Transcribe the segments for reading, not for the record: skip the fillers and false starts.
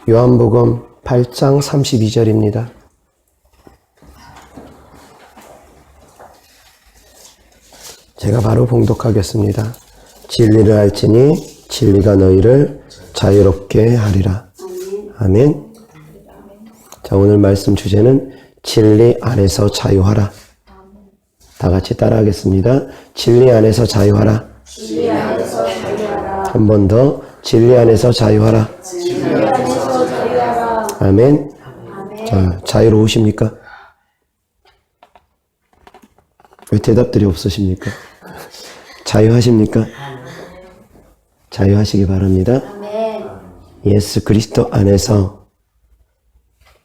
요한복음 8장 32절입니다. 제가 바로 봉독하겠습니다. 진리를 알지니 진리가 너희를 자유롭게 하리라. 아멘. 자, 오늘 말씀 주제는 진리 안에서 자유하라. 다 같이 따라하겠습니다. 진리 안에서 자유하라. 진리 안에서 자유하라. 한 번 더. 진리 안에서 자유하라. 진리 안에서 자유하라. 아멘. 아멘. 자, 자유로우십니까? 왜 대답들이 없으십니까? 자유하십니까? 자유하시기 바랍니다. 아멘. 예수 그리스도 안에서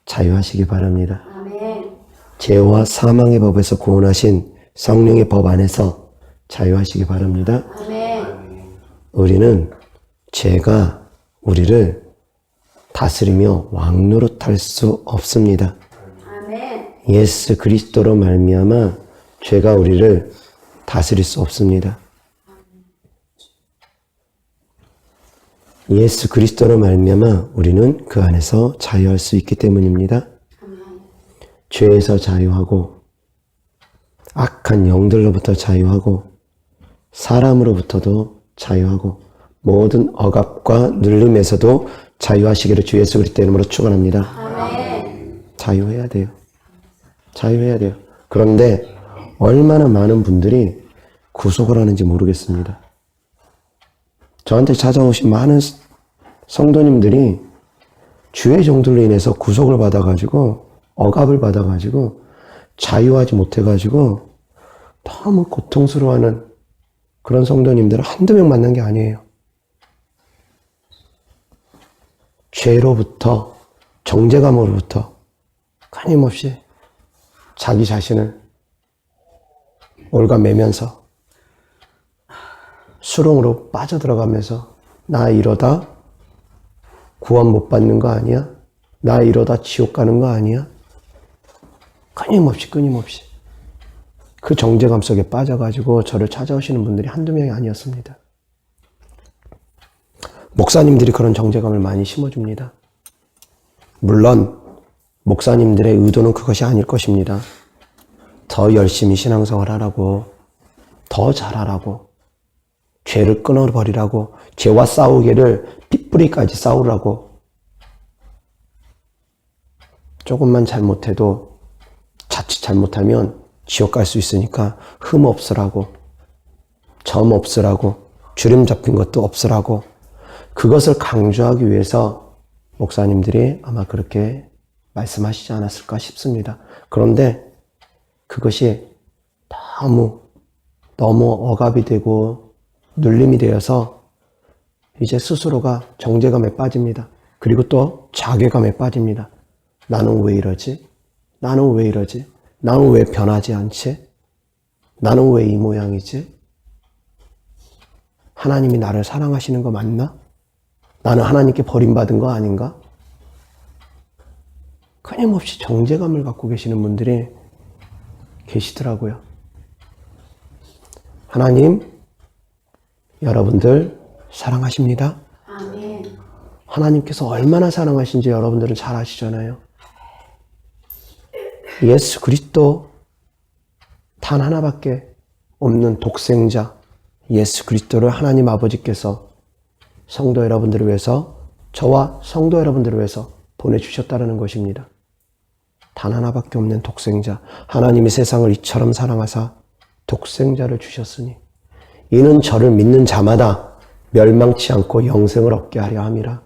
자유하시기 바랍니다. 아멘. 죄와 사망의 법에서 구원하신 성령의 법 안에서 자유하시기 바랍니다. 아멘. 우리는 죄가 우리를 다스리며 왕노릇할 수 없습니다. 아멘. 예수 그리스도로 말미암아 죄가 우리를 다스릴 수 없습니다. 예수 그리스도로 말미암아 우리는 그 안에서 자유할 수 있기 때문입니다. 죄에서 자유하고 악한 영들로부터 자유하고 사람으로부터도 자유하고 모든 억압과 눌림에서도 자유하시기를 주 예수 그리스도 이름으로 축원합니다. 아멘. 자유해야 돼요. 자유해야 돼요. 그런데 얼마나 많은 분들이 구속을 하는지 모르겠습니다. 저한테 찾아오신 많은 성도님들이 주의 종들로 인해서 구속을 받아가지고 억압을 받아가지고 자유하지 못해가지고 너무 고통스러워하는 그런 성도님들을 한두 명 만난 게 아니에요. 죄로부터 정죄감으로부터 끊임없이 자기 자신을 올가매면서 수렁으로 빠져들어가면서 나 이러다 구원 못 받는 거 아니야? 나 이러다 지옥 가는 거 아니야? 끊임없이 그 정죄감 속에 빠져가지고 저를 찾아오시는 분들이 한두 명이 아니었습니다. 목사님들이 그런 정죄감을 많이 심어줍니다. 물론 목사님들의 의도는 그것이 아닐 것입니다. 더 열심히 신앙생활 하라고, 더 잘하라고, 죄를 끊어버리라고, 죄와 싸우기를 핏뿌리까지 싸우라고, 조금만 잘못해도 자칫 잘못하면 지옥 갈 수 있으니까 흠 없으라고, 점 없으라고, 주름 잡힌 것도 없으라고, 그것을 강조하기 위해서 목사님들이 아마 그렇게 말씀하시지 않았을까 싶습니다. 그런데 그것이 너무 억압이 되고 눌림이 되어서 이제 스스로가 정죄감에 빠집니다. 그리고 또 자괴감에 빠집니다. 나는 왜 이러지? 나는 왜 이러지? 나는 왜 변하지 않지? 나는 왜 이 모양이지? 하나님이 나를 사랑하시는 거 맞나? 나는 하나님께 버림받은 거 아닌가? 끊임없이 정죄감을 갖고 계시는 분들이 계시더라고요. 하나님, 여러분들 사랑하십니다. 아멘. 하나님께서 얼마나 사랑하신지 여러분들은 잘 아시잖아요. 예수 그리스도 단 하나밖에 없는 독생자 예수 그리스도를 하나님 아버지께서 성도 여러분들을 위해서, 저와 성도 여러분들을 위해서 보내주셨다는 것입니다. 단 하나밖에 없는 독생자, 하나님이 세상을 이처럼 사랑하사 독생자를 주셨으니 이는 저를 믿는 자마다 멸망치 않고 영생을 얻게 하려 함이라.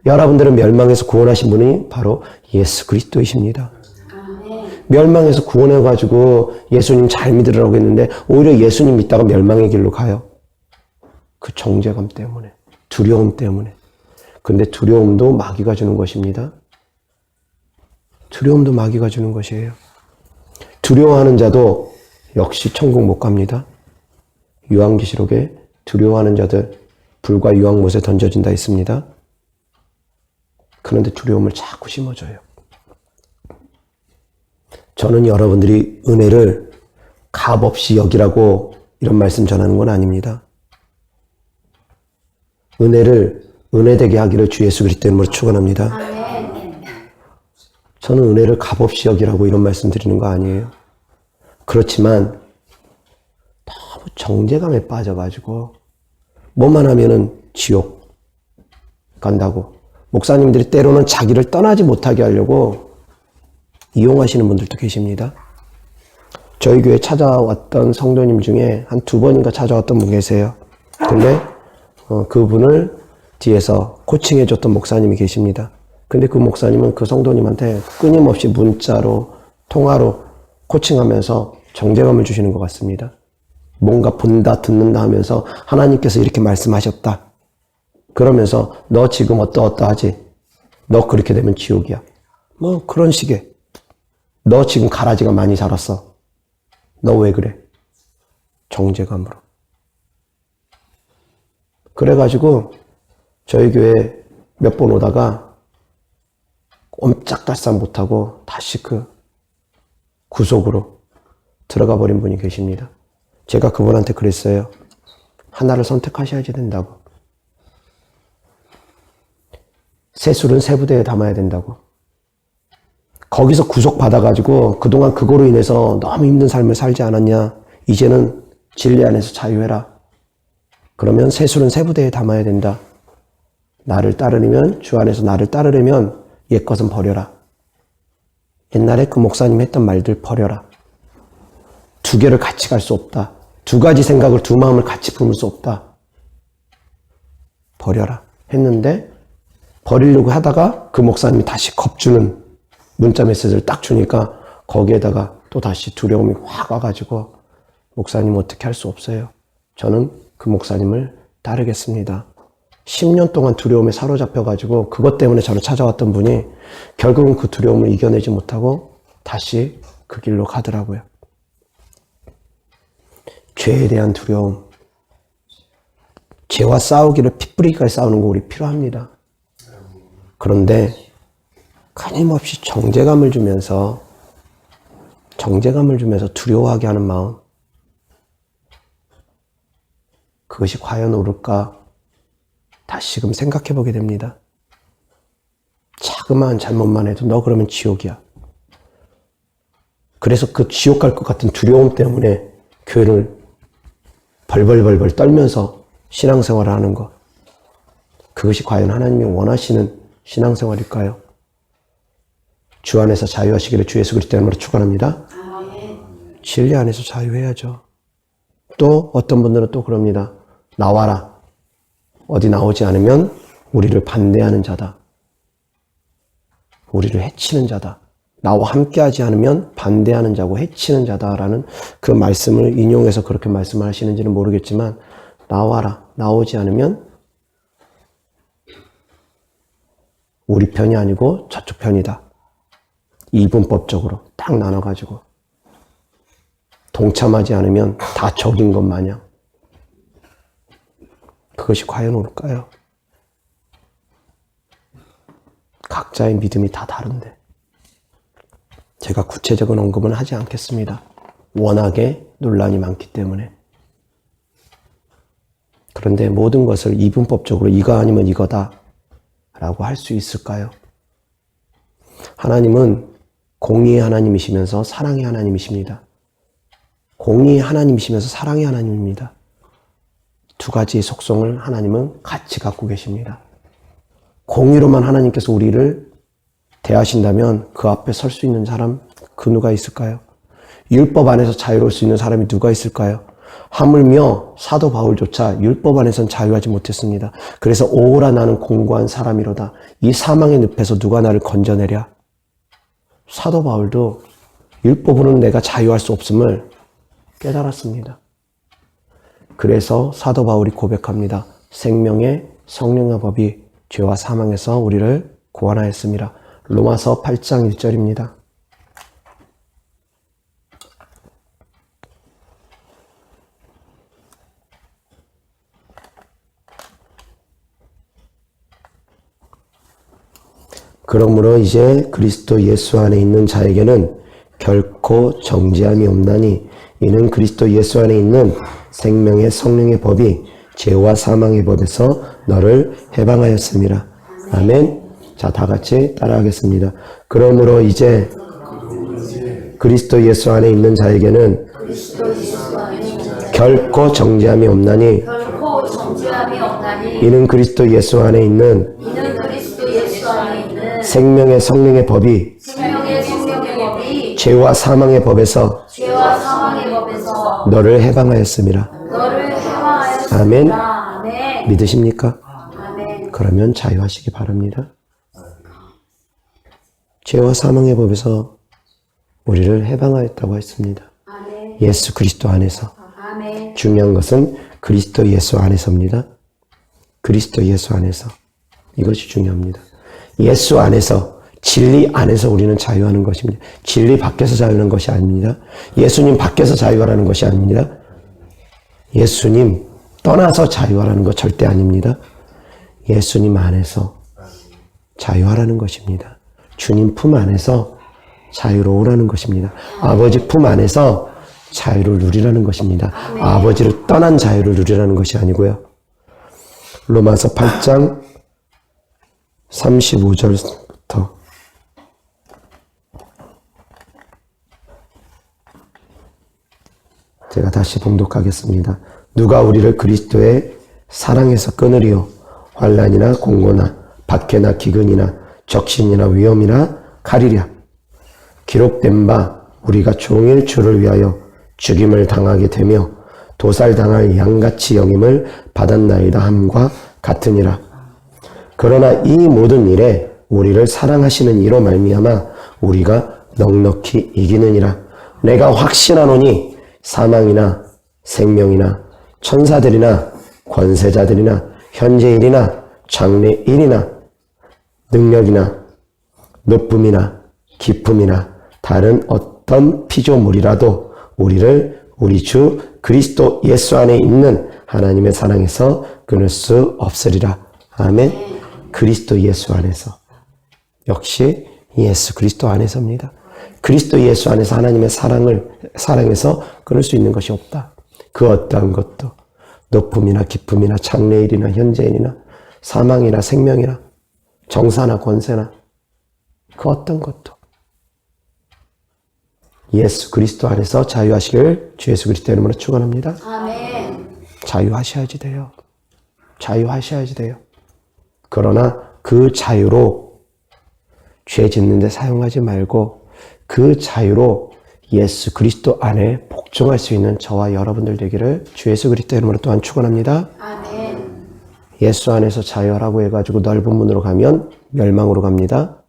여러분들은 멸망에서 구원하신 분이 바로 예수 그리스도이십니다. 아멘. 멸망에서 구원해가지고 예수님 잘 믿으라고 했는데 오히려 예수님 믿다가 멸망의 길로 가요. 그 정죄감 때문에, 두려움 때문에. 근데 두려움도 마귀가 주는 것입니다. 두려움도 마귀가 주는 것이에요. 두려워하는 자도 역시 천국 못 갑니다. 요한계시록에 두려워하는 자들 불과 유황못에 던져진다 있습니다. 그런데 두려움을 자꾸 심어줘요. 저는 여러분들이 은혜를 값없이 여기라고 이런 말씀 전하는 건 아닙니다. 은혜를 은혜되게 하기를 주 예수 그리스도 이름으로 축원합니다. 아멘. 저는 은혜를 값없이 여기라고 이런 말씀 드리는 거 아니에요. 그렇지만 너무 정죄감에 빠져가지고 뭐만 하면은 지옥 간다고, 목사님들이 때로는 자기를 떠나지 못하게 하려고 이용하시는 분들도 계십니다. 저희 교회 찾아왔던 성도님 중에 한 2번인가 찾아왔던 분 계세요. 근데 그분을 뒤에서 코칭해줬던 목사님이 계십니다. 근데 그 목사님은 그 성도님한테 끊임없이 문자로, 통화로 코칭하면서 정죄감을 주시는 것 같습니다. 뭔가 본다, 듣는다 하면서 하나님께서 이렇게 말씀하셨다. 그러면서 너 지금 어떠하지? 너 그렇게 되면 지옥이야. 뭐 그런 식의. 너 지금 가라지가 많이 자랐어. 너 왜 그래? 정죄감으로. 그래가지고 저희 교회 몇 번 오다가 옴짝달싹 못하고 다시 그 구속으로 들어가 버린 분이 계십니다. 제가 그분한테 그랬어요. 하나를 선택하셔야지 된다고. 새 술은 새 부대에 담아야 된다고. 거기서 구속받아가지고 그동안 그거로 인해서 너무 힘든 삶을 살지 않았냐. 이제는 진리 안에서 자유해라. 그러면 새 술은 새 부대에 담아야 된다. 나를 따르려면, 주 안에서 나를 따르려면 옛것은 버려라. 옛날에 그 목사님 했던 말들 버려라. 2개를 같이 갈 수 없다. 2가지 생각을, 2 마음을 같이 품을 수 없다. 버려라. 했는데 버리려고 하다가 그 목사님이 다시 겁주는 문자 메시지를 딱 주니까 거기에다가 또 다시 두려움이 확 와가지고 목사님 어떻게 할 수 없어요. 저는 그 목사님을 따르겠습니다. 10년 동안 두려움에 사로잡혀가지고 그것 때문에 저를 찾아왔던 분이 결국은 그 두려움을 이겨내지 못하고 다시 그 길로 가더라고요. 죄에 대한 두려움. 죄와 싸우기를 핏부리기까지 싸우는 거 우리 필요합니다. 그런데 끊임없이 정죄감을 주면서 두려워하게 하는 마음, 그것이 과연 옳을까? 다시금 생각해 보게 됩니다. 자그마한 잘못만 해도 너 그러면 지옥이야. 그래서 그 지옥 갈 것 같은 두려움 때문에 교회를 벌벌벌벌 떨면서 신앙생활을 하는 것, 그것이 과연 하나님이 원하시는 신앙생활일까요? 주 안에서 자유하시기를 주 예수 그리스도 이름으로 축원합니다. 아멘. 진리 안에서 자유해야죠. 또 어떤 분들은 또 그럽니다. 나와라. 어디 나오지 않으면 우리를 반대하는 자다. 우리를 해치는 자다. 나와 함께하지 않으면 반대하는 자고 해치는 자다라는 그 말씀을 인용해서 그렇게 말씀을 하시는지는 모르겠지만, 나와라. 나오지 않으면 우리 편이 아니고 저쪽 편이다. 이분법적으로 딱 나눠가지고 동참하지 않으면 다 적인 것 마냥. 그것이 과연 옳을까요? 각자의 믿음이 다 다른데 제가 구체적인 언급은 하지 않겠습니다. 워낙에 논란이 많기 때문에. 그런데 모든 것을 이분법적으로 이거 아니면 이거다 라고 할 수 있을까요? 하나님은 공의의 하나님이시면서 사랑의 하나님이십니다. 공의의 하나님이시면서 사랑의 하나님입니다. 2가지의 속성을 하나님은 같이 갖고 계십니다. 공의로만 하나님께서 우리를 대하신다면 그 앞에 설 수 있는 사람, 그 누가 있을까요? 율법 안에서 자유로울 수 있는 사람이 누가 있을까요? 하물며 사도 바울조차 율법 안에선 자유하지 못했습니다. 그래서 오라 나는 공고한 사람이로다. 이 사망의 늪에서 누가 나를 건져내랴? 사도 바울도 율법으로는 내가 자유할 수 없음을 깨달았습니다. 그래서 사도 바울이 고백합니다. 생명의 성령의 법이 죄와 사망에서 우리를 구원하였습니다. 로마서 8장 1절입니다. 그러므로 이제 그리스도 예수 안에 있는 자에게는 결코 정죄함이 없나니 이는 그리스도 예수 안에 있는 생명의 성령의 법이 죄와 사망의 법에서 너를 해방하였습니다. 아멘. 자, 다 같이 따라하겠습니다. 그러므로 이제 그리스도 예수 안에 있는 자에게는 결코 정죄함이 없나니 결코 정죄함이 없나니 이는 그리스도 예수 안에 있는 이는 그리스도 예수 안에 있는 생명의 성령의 법이 생명의 성령의 법이 죄와 사망의 법에서 죄와 사망의 법에서 너를 해방하였습니다. 너를 해방하였습니다. 아멘. 아멘. 믿으십니까? 아멘. 그러면 자유하시기 바랍니다. 죄와 사망의 법에서 우리를 해방하였다고 했습니다. 아멘. 예수 그리스도 안에서. 아멘. 중요한 것은 그리스도 예수 안에서입니다. 그리스도 예수 안에서. 이것이 중요합니다. 예수 안에서, 진리 안에서 우리는 자유하는 것입니다. 진리 밖에서 자유하는 것이 아닙니다. 예수님 밖에서 자유하라는 것이 아닙니다. 예수님 떠나서 자유하라는 것 절대 아닙니다. 예수님 안에서 자유하라는 것입니다. 주님 품 안에서 자유로우라는 것입니다. 아버지 품 안에서 자유를 누리라는 것입니다. 아버지를 떠난 자유를 누리라는 것이 아니고요. 로마서 8장 35절부터 제가 다시 봉독하겠습니다. 누가 우리를 그리스도의 사랑에서 끊으리요? 환난이나 공고나 박해나 기근이나 적신이나 위험이나 칼이랴. 기록된 바 우리가 종일 주를 위하여 죽임을 당하게 되며 도살당할 양같이 영임을 받았나이다 함과 같으니라. 그러나 이 모든 일에 우리를 사랑하시는 이로 말미암아 우리가 넉넉히 이기느니라. 내가 확신하노니 사망이나 생명이나 천사들이나 권세자들이나 현재일이나 장래일이나 능력이나 높음이나 깊음이나 다른 어떤 피조물이라도 우리를 우리 주 그리스도 예수 안에 있는 하나님의 사랑에서 끊을 수 없으리라. 아멘. 그리스도 예수 안에서. 역시 예수 그리스도 안에서입니다. 그리스도 예수 안에서 하나님의 사랑에서 끊을 수 있는 것이 없다. 그 어떠한 것도 높음이나 깊음이나 장래일이나 현재일이나 사망이나 생명이나 정사나 권세나 그 어떤 것도 예수 그리스도 안에서 자유하시길 주 예수 그리스도 이름으로 축원합니다. 아멘. 자유하셔야지 돼요. 자유하셔야지 돼요. 그러나 그 자유로 죄 짓는 데 사용하지 말고 그 자유로 예수 그리스도 안에 복종할 수 있는 저와 여러분들 되기를 주 예수 그리스도 이름으로 또한 축원합니다. 아멘. 예수 안에서 자유하라고 해가지고 넓은 문으로 가면 멸망으로 갑니다.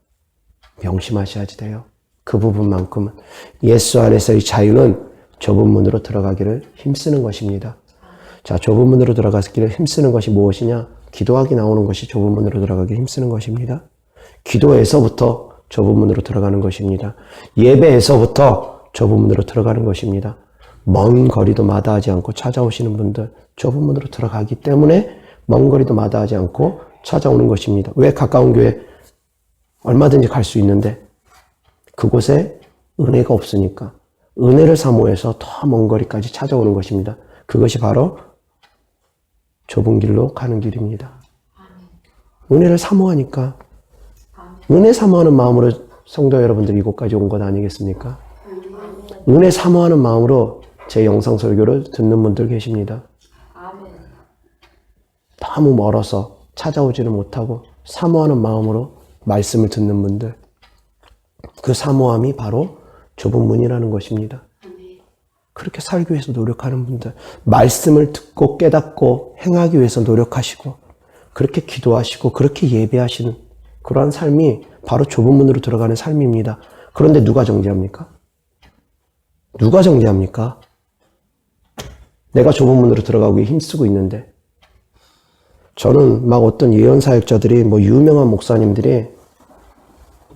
명심하셔야지 돼요. 그 부분만큼은. 예수 안에서의 자유는 좁은 문으로 들어가기를 힘쓰는 것입니다. 자, 좁은 문으로 들어가기를 힘쓰는 것이 무엇이냐? 기도하기 나오는 것이 좁은 문으로 들어가기 힘쓰는 것입니다. 기도에서부터 좁은 문으로 들어가는 것입니다. 예배에서부터 좁은 문으로 들어가는 것입니다. 먼 거리도 마다하지 않고 찾아오시는 분들 좁은 문으로 들어가기 때문에 먼 거리도 마다하지 않고 찾아오는 것입니다. 왜 가까운 교회 얼마든지 갈 수 있는데 그곳에 은혜가 없으니까 은혜를 사모해서 더 먼 거리까지 찾아오는 것입니다. 그것이 바로 좁은 길로 가는 길입니다. 은혜를 사모하니까 은혜 사모하는 마음으로 성도 여러분들 이곳까지 온 것 아니겠습니까? 은혜 사모하는 마음으로 제 영상 설교를 듣는 분들 계십니다. 너무 멀어서 찾아오지는 못하고 사모하는 마음으로 말씀을 듣는 분들, 그 사모함이 바로 좁은 문이라는 것입니다. 그렇게 살기 위해서 노력하는 분들, 말씀을 듣고 깨닫고 행하기 위해서 노력하시고 그렇게 기도하시고 그렇게 예배하시는 그러한 삶이 바로 좁은 문으로 들어가는 삶입니다. 그런데 누가 정죄합니까? 누가 정죄합니까? 내가 좁은 문으로 들어가기 힘쓰고 있는데 저는 막 어떤 예언사역자들이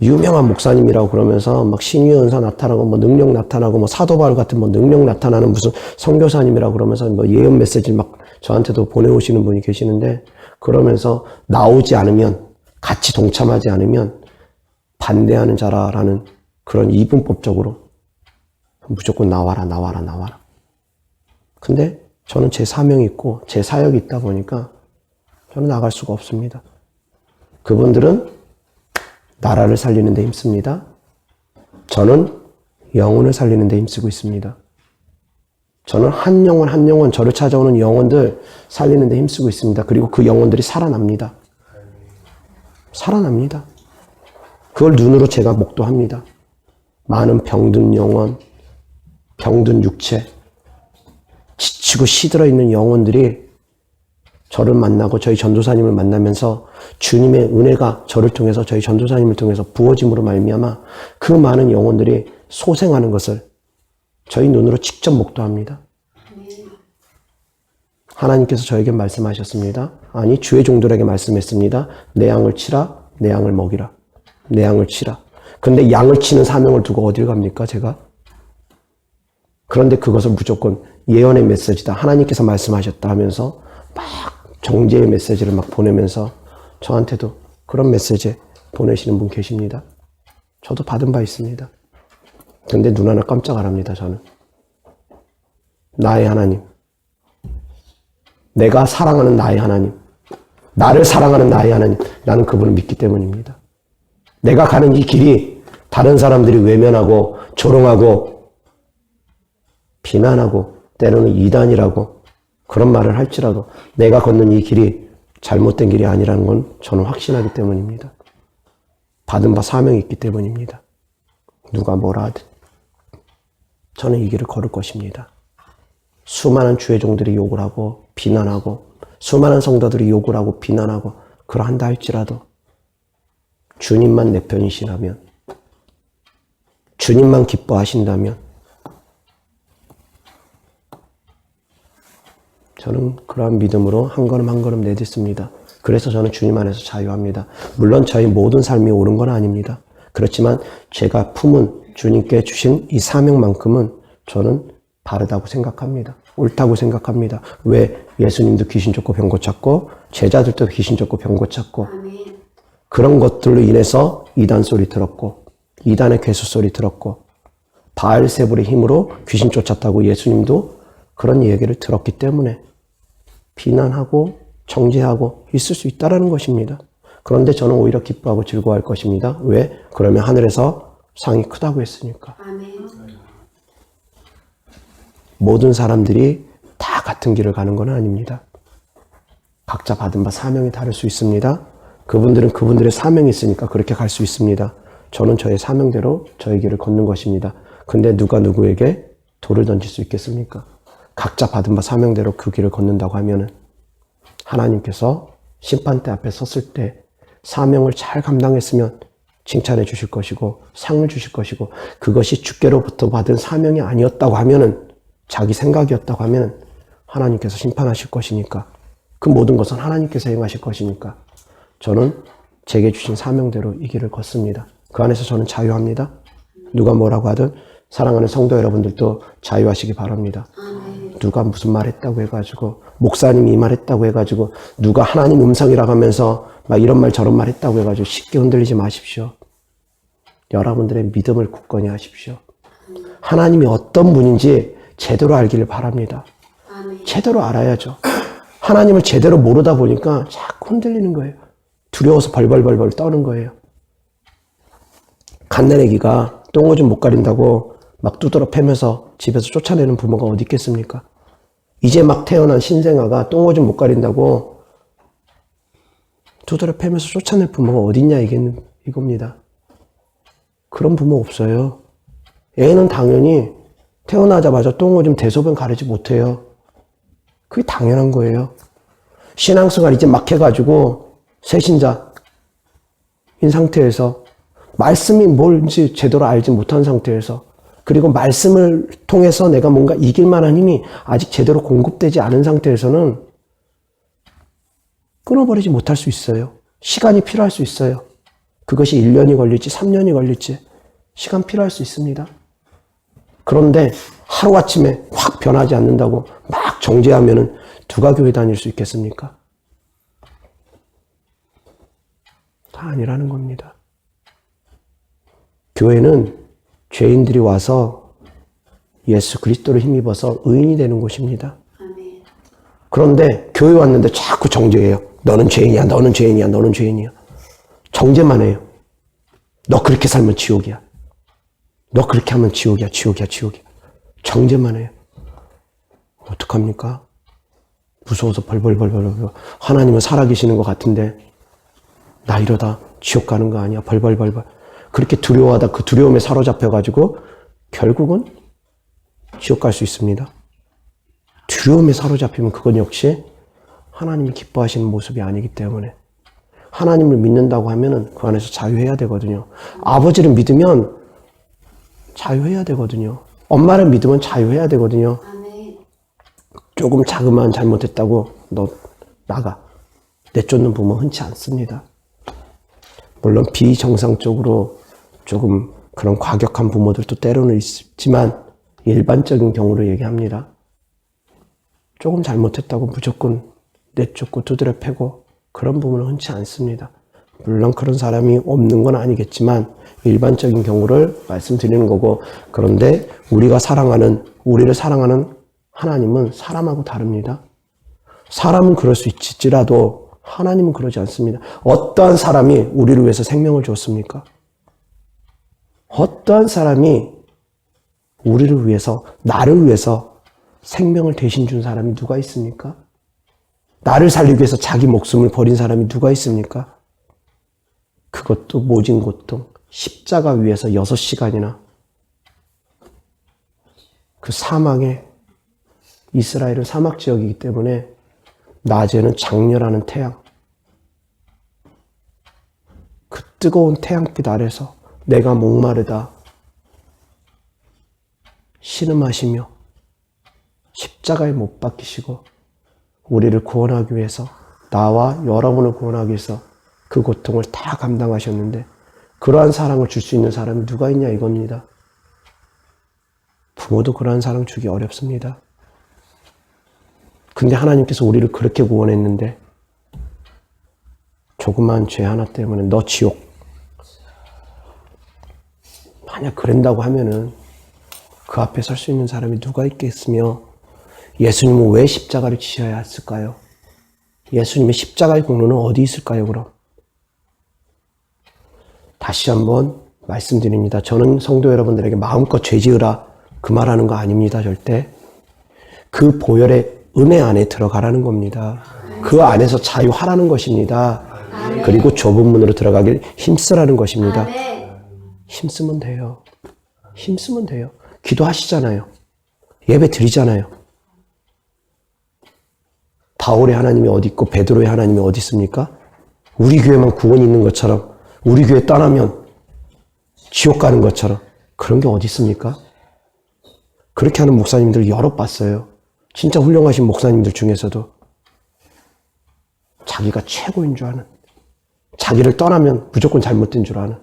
유명한 목사님이라고 그러면서 막 신유연사 나타나고 능력 나타나고 사도 바울 같은 능력 나타나는 무슨 선교사님이라고 그러면서 예언 메시지를 막 저한테도 보내오시는 분이 계시는데 그러면서 나오지 않으면 같이 동참하지 않으면 반대하는 자라라는 그런 이분법적으로 무조건 나와라. 근데 저는 제 사명이 있고 제 사역이 있다 보니까 저는 나갈 수가 없습니다. 그분들은 나라를 살리는 데 힘씁니다. 저는 영혼을 살리는 데 힘쓰고 있습니다. 저는 한 영혼 저를 찾아오는 영혼들 살리는 데 힘쓰고 있습니다. 그리고 그 영혼들이 살아납니다. 살아납니다. 그걸 눈으로 제가 목도합니다. 많은 병든 영혼, 병든 육체, 지치고 시들어 있는 영혼들이 저를 만나고 저희 전도사님을 만나면서 주님의 은혜가 저를 통해서 저희 전도사님을 통해서 부어짐으로 말미암아 그 많은 영혼들이 소생하는 것을 저희 눈으로 직접 목도합니다. 하나님께서 저에게 말씀하셨습니다. 아니, 주의 종들에게 말씀했습니다. 내 양을 치라, 내 양을 먹이라. 내 양을 치라. 근데 양을 치는 사명을 두고 어딜 갑니까, 제가? 그런데 그것을 무조건 예언의 메시지다. 하나님께서 말씀하셨다 하면서 막 정죄의 메시지를 막 보내면서 저한테도 그런 메시지 보내시는 분 계십니다. 저도 받은 바 있습니다. 근데 눈 하나 깜짝 안 합니다, 저는. 나의 하나님. 내가 사랑하는 나의 하나님. 나를 사랑하는 나의 하나님. 나는 그분을 믿기 때문입니다. 내가 가는 이 길이 다른 사람들이 외면하고 조롱하고 비난하고 때로는 이단이라고 그런 말을 할지라도 내가 걷는 이 길이 잘못된 길이 아니라는 건 저는 확신하기 때문입니다. 받은 바 사명이 있기 때문입니다. 누가 뭐라 하든 저는 이 길을 걸을 것입니다. 수많은 주의 종들이 욕을 하고 비난하고 수많은 성도들이 욕을 하고 비난하고 그러한다 할지라도 주님만 내 편이시라면 주님만 기뻐하신다면 저는 그러한 믿음으로 한 걸음 한 걸음 내딛습니다. 그래서 저는 주님 안에서 자유합니다. 물론 저희 모든 삶이 옳은 건 아닙니다. 그렇지만 제가 품은 주님께 주신 이 사명만큼은 저는 바르다고 생각합니다. 옳다고 생각합니다. 왜? 예수님도 귀신 쫓고 병 고쳤고 제자들도 귀신 쫓고 병 고쳤고 그런 것들로 인해서 이단 소리 들었고 이단의 괴수 소리 들었고 바알세불의 힘으로 귀신 쫓았다고 예수님도 그런 얘기를 들었기 때문에 비난하고 정죄하고 있을 수 있다는 것입니다. 그런데 저는 오히려 기뻐하고 즐거워할 것입니다. 왜? 그러면 하늘에서 상이 크다고 했으니까. 모든 사람들이 다 같은 길을 가는 건 아닙니다. 각자 받은 바 사명이 다를 수 있습니다. 그분들은 그분들의 사명이 있으니까 그렇게 갈 수 있습니다. 저는 저의 사명대로 저의 길을 걷는 것입니다. 근데 누가 누구에게 돌을 던질 수 있겠습니까? 각자 받은 바 사명대로 그 길을 걷는다고 하면은 하나님께서 심판대 앞에 섰을 때 사명을 잘 감당했으면 칭찬해 주실 것이고 상을 주실 것이고 그것이 주께로부터 받은 사명이 아니었다고 하면은 자기 생각이었다고 하면 하나님께서 심판하실 것이니까 그 모든 것은 하나님께서 행하실 것이니까 저는 제게 주신 사명대로 이 길을 걷습니다. 그 안에서 저는 자유합니다. 누가 뭐라고 하든 사랑하는 성도 여러분들도 자유하시기 바랍니다. 누가 무슨 말 했다고 해가지고 목사님이 이 말 했다고 해가지고 누가 하나님 음성이라고 하면서 막 이런 말 저런 말 했다고 해가지고 쉽게 흔들리지 마십시오. 여러분들의 믿음을 굳건히 하십시오. 하나님이 어떤 분인지 제대로 알기를 바랍니다. 제대로 알아야죠. 하나님을 제대로 모르다 보니까 자꾸 흔들리는 거예요. 두려워서 벌벌벌벌 떠는 거예요. 갓난아기가 똥오줌 못 가린다고 막 두드러 패면서 집에서 쫓아내는 부모가 어디 있겠습니까? 이제 막 태어난 신생아가 똥오줌 못 가린다고 두드러 패면서 쫓아낼 부모가 어디 있냐 이겁니다. 그런 부모 없어요. 애는 당연히 태어나자마자 똥오줌 대소변 가리지 못해요. 그게 당연한 거예요. 신앙생활 이제 막 해가지고 새신자인 상태에서 말씀이 뭔지 제대로 알지 못한 상태에서 그리고 말씀을 통해서 내가 뭔가 이길 만한 힘이 아직 제대로 공급되지 않은 상태에서는 끊어버리지 못할 수 있어요. 시간이 필요할 수 있어요. 그것이 1년이 걸릴지 3년이 걸릴지 시간 필요할 수 있습니다. 그런데 하루아침에 확 변하지 않는다고 막 정죄하면은 누가 교회 다닐 수 있겠습니까? 다 아니라는 겁니다. 교회는 죄인들이 와서 예수 그리스도를 힘입어서 의인이 되는 곳입니다. 그런데 교회 왔는데 자꾸 정죄해요. 너는 죄인이야, 너는 죄인이야, 너는 죄인이야. 정죄만 해요. 너 그렇게 살면 지옥이야. 너 그렇게 하면 지옥이야, 지옥이야, 지옥이야. 정죄만 해요. 어떡합니까? 무서워서 벌벌벌벌. 하나님은 살아계시는 것 같은데 나 이러다 지옥 가는 거 아니야? 벌벌벌벌. 그렇게 두려워하다 그 두려움에 사로잡혀가지고 결국은 지옥 갈 수 있습니다. 두려움에 사로잡히면 그건 역시 하나님이 기뻐하시는 모습이 아니기 때문에 하나님을 믿는다고 하면은 그 안에서 자유해야 되거든요. 아버지를 믿으면 자유해야 되거든요. 엄마를 믿으면 자유해야 되거든요. 아멘. 조금 자그마한 잘못했다고 너 나가. 내쫓는 부모 흔치 않습니다. 물론 비정상적으로 조금 그런 과격한 부모들도 때로는 있지만 일반적인 경우로 얘기합니다. 조금 잘못했다고 무조건 내쫓고 두드려 패고 그런 부분은 흔치 않습니다. 물론 그런 사람이 없는 건 아니겠지만 일반적인 경우를 말씀드리는 거고, 그런데 우리를 사랑하는 하나님은 사람하고 다릅니다. 사람은 그럴 수 있을지라도 하나님은 그러지 않습니다. 어떠한 사람이 우리를 위해서 생명을 줬습니까? 어떠한 사람이 우리를 위해서, 나를 위해서 생명을 대신 준 사람이 누가 있습니까? 나를 살리기 위해서 자기 목숨을 버린 사람이 누가 있습니까? 그것도 모진 고통, 십자가 위에서 6시간이나 그 사막에, 이스라엘은 사막 지역이기 때문에 낮에는 장렬하는 태양, 그 뜨거운 태양빛 아래서 내가 목마르다 신음하시며 십자가에 못 박히시고 우리를 구원하기 위해서, 나와 여러분을 구원하기 위해서 그 고통을 다 감당하셨는데 그러한 사랑을 줄 수 있는 사람이 누가 있냐 이겁니다. 부모도 그러한 사랑 주기 어렵습니다. 근데 하나님께서 우리를 그렇게 구원했는데 조그만 죄 하나 때문에 너 지옥. 만약 그런다고 하면은 그 앞에 설 수 있는 사람이 누가 있겠으며, 예수님은 왜 십자가를 지셔야 했을까요? 예수님의 십자가의 공로는 어디 있을까요, 그럼? 다시 한번 말씀드립니다. 저는 성도 여러분들에게 마음껏 죄 지으라 그 말하는 거 아닙니다, 절대. 그 보혈의 은혜 안에 들어가라는 겁니다. 그 안에서 자유하라는 것입니다. 그리고 좁은 문으로 들어가길 힘쓰라는 것입니다. 힘쓰면 돼요. 힘쓰면 돼요. 기도하시잖아요. 예배 드리잖아요. 바울의 하나님이 어디 있고 베드로의 하나님이 어디 있습니까? 우리 교회만 구원이 있는 것처럼, 우리 교회 떠나면 지옥 가는 것처럼 그런 게 어디 있습니까? 그렇게 하는 목사님들 여러 봤어요. 진짜 훌륭하신 목사님들 중에서도 자기가 최고인 줄 아는, 자기를 떠나면 무조건 잘못된 줄 아는.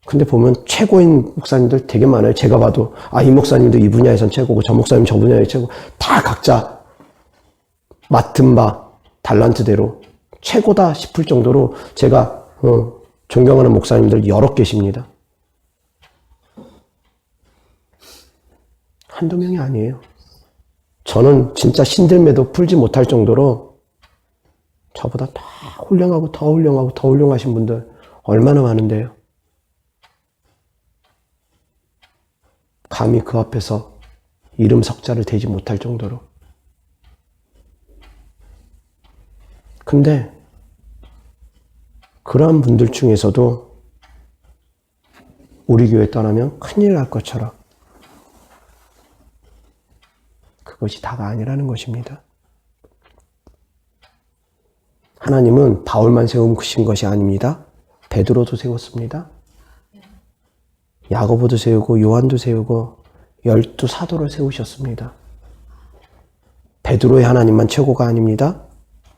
근데 보면 최고인 목사님들 되게 많아요. 제가 봐도 이 목사님도 이 분야에선 최고고 저 목사님 저 분야에 최고, 다 각자 맡은 바 달란트대로 최고다 싶을 정도로 제가 존경하는 목사님들 여러 계십니다. 한두 명이 아니에요. 저는 진짜 신들매도 풀지 못할 정도로 저보다 더 훌륭하고 더 훌륭하고 더 훌륭하신 분들 얼마나 많은데요. 감히 그 앞에서 이름 석자를 대지 못할 정도로. 근데 그러한 분들 중에서도 우리 교회 떠나면 큰일 날 것처럼 그것이 다가 아니라는 것입니다. 하나님은 바울만 세우신 것이 아닙니다. 베드로도 세웠습니다. 야고보도 세우고 요한도 세우고 12 사도를 세우셨습니다. 베드로의 하나님만 최고가 아닙니다.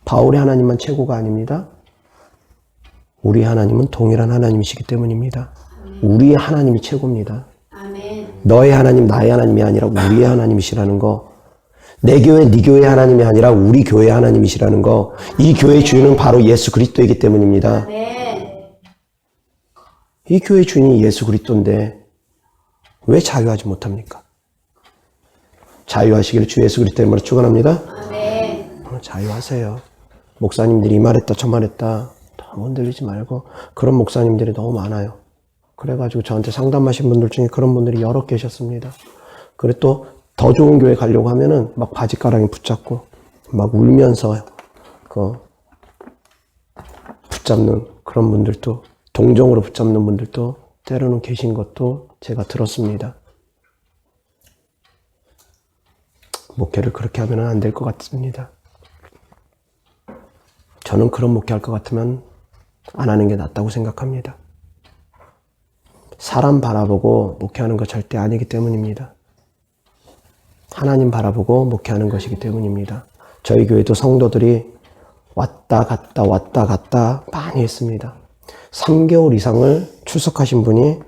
바울의 하나님만 최고가 아닙니다. 우리 하나님은 동일한 하나님이시기 때문입니다. 우리의 하나님이 최고입니다. 너의 하나님, 나의 하나님이 아니라 우리의 하나님이시라는 거. 내 교회, 네 교회의 하나님이 아니라 우리 교회의 하나님이시라는 거. 이 교회의 주인은 바로 예수 그리스도이기 때문입니다. 이 교회의 주인이 예수 그리스도인데 왜 자유하지 못합니까? 자유하시기를 주 예수 그리스도 이름으로 축원합니다. 아멘. 자유하세요. 목사님들이 이 말했다 저 말했다 너무 흔들리지 말고, 그런 목사님들이 너무 많아요. 그래가지고 저한테 상담하신 분들 중에 그런 분들이 여러 계셨습니다. 그래 또 더 좋은 교회 가려고 하면은 막 바지가랑이 붙잡고 막 울면서 붙잡는 그런 분들도, 동정으로 붙잡는 분들도 때로는 계신 것도 제가 들었습니다. 목회를 그렇게 하면 안 될 것 같습니다. 저는 그런 목회할 것 같으면 안 하는 게 낫다고 생각합니다. 사람 바라보고 목회하는 거 절대 아니기 때문입니다. 하나님 바라보고 목회하는 것이기 때문입니다. 저희 교회도 성도들이 왔다 갔다 많이 했습니다. 3개월 이상을 출석하신 분이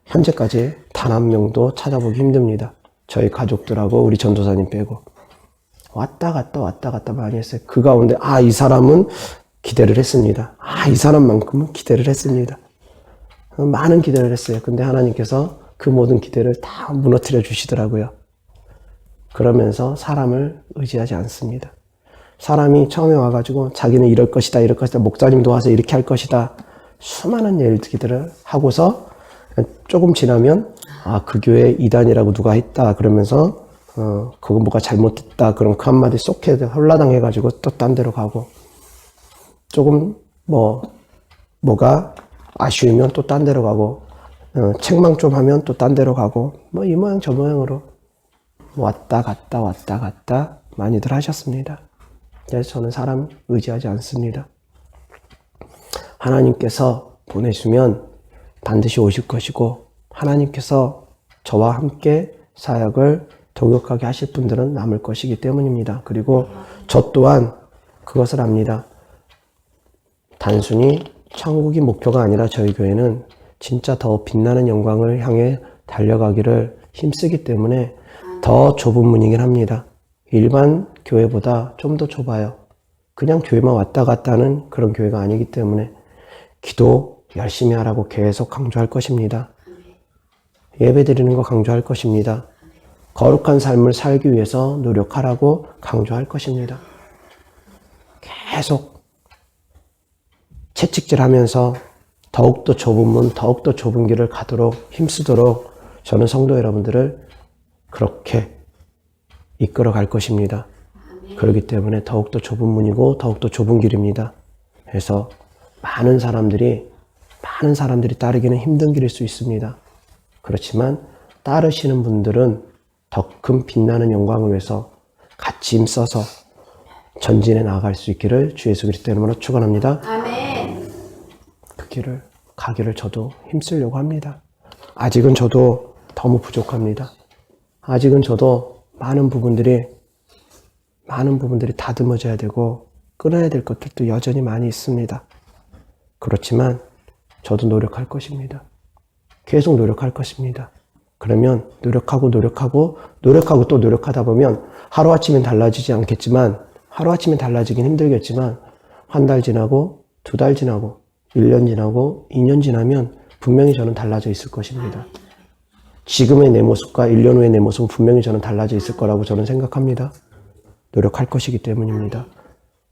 현재까지 단 한 명도 찾아보기 힘듭니다. 저희 가족들하고 우리 전도사님 빼고 왔다 갔다 많이 했어요. 그 가운데 이 사람은 기대를 했습니다. 이 사람만큼은 기대를 했습니다. 많은 기대를 했어요. 근데 하나님께서 그 모든 기대를 다 무너뜨려 주시더라고요. 그러면서 사람을 의지하지 않습니다. 사람이 처음에 와가지고 자기는 이럴 것이다, 목사님도 와서 이렇게 할 것이다, 수많은 얘기들을 하고서 조금 지나면 그 교회 이단이라고 누가 했다 그러면서 그거 뭐가 잘못됐다 그럼 그 한마디 쏙 홀라당해가지고 또 딴 데로 가고, 조금 뭐가 아쉬우면 또 딴 데로 가고, 책망 좀 하면 또 딴 데로 가고, 이 모양 저 모양으로 왔다 갔다 많이들 하셨습니다. 그래서 저는 사람 의지하지 않습니다. 하나님께서 보내시면 반드시 오실 것이고, 하나님께서 저와 함께 사역을 도격하게 하실 분들은 남을 것이기 때문입니다. 그리고 저 또한 그것을 압니다. 단순히 천국이 목표가 아니라 저희 교회는 진짜 더 빛나는 영광을 향해 달려가기를 힘쓰기 때문에 더 좁은 문이긴 합니다. 일반 교회보다 좀 더 좁아요. 그냥 교회만 왔다 갔다 하는 그런 교회가 아니기 때문에 기도 열심히 하라고 계속 강조할 것입니다. 예배 드리는 거 강조할 것입니다. 거룩한 삶을 살기 위해서 노력하라고 강조할 것입니다. 계속 채찍질하면서 더욱더 좁은 문, 더욱더 좁은 길을 가도록 힘쓰도록 저는 성도 여러분들을 그렇게 이끌어 갈 것입니다. 그렇기 때문에 더욱더 좁은 문이고 더욱더 좁은 길입니다. 그래서 많은 사람들이 따르기는 힘든 길일 수 있습니다. 그렇지만 따르시는 분들은 더 큰 빛나는 영광을 위해서 같이 힘써서 전진해 나아갈 수 있기를 주 예수 그리스도 이름으로 축원합니다. 아멘. 그 길을 가기를 저도 힘쓰려고 합니다. 아직은 저도 너무 부족합니다. 아직은 저도 많은 부분들이 다듬어져야 되고 끊어야 될 것들도 여전히 많이 있습니다. 그렇지만 저도 노력할 것입니다. 계속 노력할 것입니다. 그러면 노력하고 또 노력하다 보면 하루아침엔 달라지지 않겠지만, 하루아침엔 달라지긴 힘들겠지만 한 달 지나고 2달 지나고 1년 지나고 2년 지나면 분명히 저는 달라져 있을 것입니다. 지금의 내 모습과 1년 후의 내 모습은 분명히 저는 달라져 있을 거라고 저는 생각합니다. 노력할 것이기 때문입니다.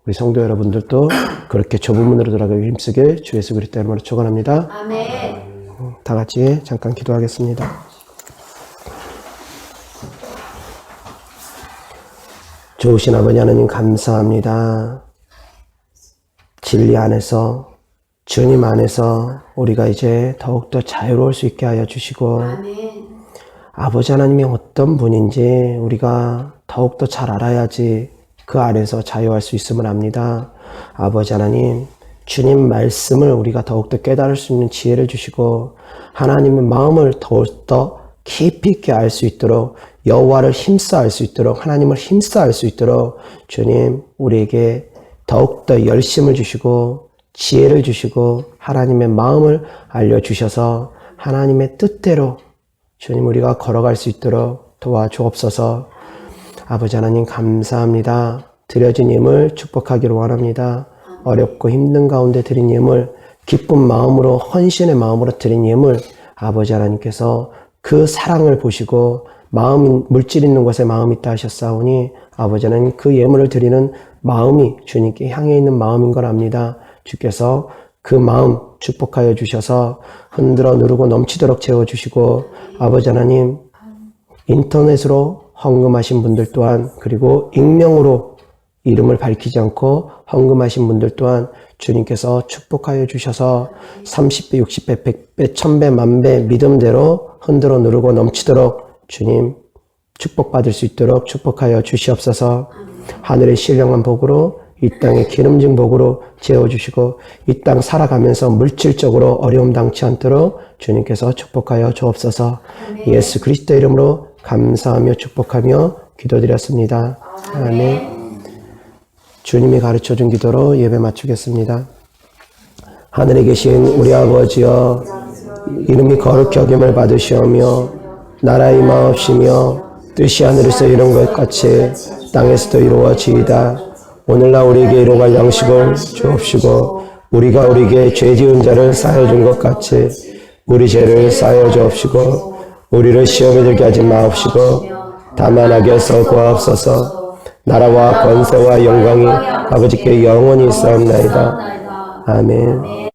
우리 성도 여러분들도 그렇게 좁은 문으로 들어가기 힘쓰게 주 예수 그리스도 이름으로 축원합니다. 아멘. 다 같이 잠깐 기도하겠습니다. 좋으신 아버지 하나님 감사합니다. 진리 안에서, 주님 안에서 우리가 이제 더욱더 자유로울 수 있게 하여 주시고, 아멘. 아버지 하나님이 어떤 분인지 우리가 더욱더 잘 알아야지 그 안에서 자유할 수 있음을 압니다. 아버지 하나님, 주님 말씀을 우리가 더욱더 깨달을 수 있는 지혜를 주시고, 하나님의 마음을 더욱더 깊이 있게 알 수 있도록, 여호와를 힘써 알 수 있도록, 하나님을 힘써 알 수 있도록 주님 우리에게 더욱더 열심을 주시고 지혜를 주시고 하나님의 마음을 알려주셔서 하나님의 뜻대로 주님 우리가 걸어갈 수 있도록 도와주옵소서. 아버지 하나님 감사합니다. 드려진 예물 축복하기를 원합니다. 어렵고 힘든 가운데 드린 예물, 기쁜 마음으로, 헌신의 마음으로 드린 예물, 아버지 하나님께서 그 사랑을 보시고 물질 있는 곳에 마음이 있다 하셨사오니 아버지 하나님 그 예물을 드리는 마음이 주님께 향해 있는 마음인 걸 압니다. 주께서 그 마음 축복하여 주셔서 흔들어 누르고 넘치도록 채워주시고 아버지 하나님 인터넷으로 헌금하신 분들 또한 그리고 익명으로 이름을 밝히지 않고 헌금하신 분들 또한 주님께서 축복하여 주셔서 30배, 60배, 100배, 1000배, 만배 믿음대로 흔들어 누르고 넘치도록 주님 축복받을 수 있도록 축복하여 주시옵소서. 하늘의 신령한 복으로 이 땅의 기름진 복으로 채워주시고 이 땅 살아가면서 물질적으로 어려움 당치 않도록 주님께서 축복하여 주옵소서. 예수 그리스도 이름으로 감사하며 축복하며 기도드렸습니다. 아멘. 주님이 가르쳐준 기도로 예배 마치겠습니다. 하늘에 계신 우리 아버지여 이름이 거룩히 여김을 받으시오며 나라의 마옵시며 뜻이 하늘에서 이룬 것 같이 땅에서도 이루어지이다. 오늘날 우리에게 일용할 양식을 주옵시고 우리가 우리에게 죄 지은 자를 사여준 것 같이 우리 죄를 사여 주옵시고 우리를 시험에 들게 하지 마옵시고 다만 악에서 구하옵소서. 나라와 권세와 영광이 아버지께 영원히 있사옵나이다. 아멘.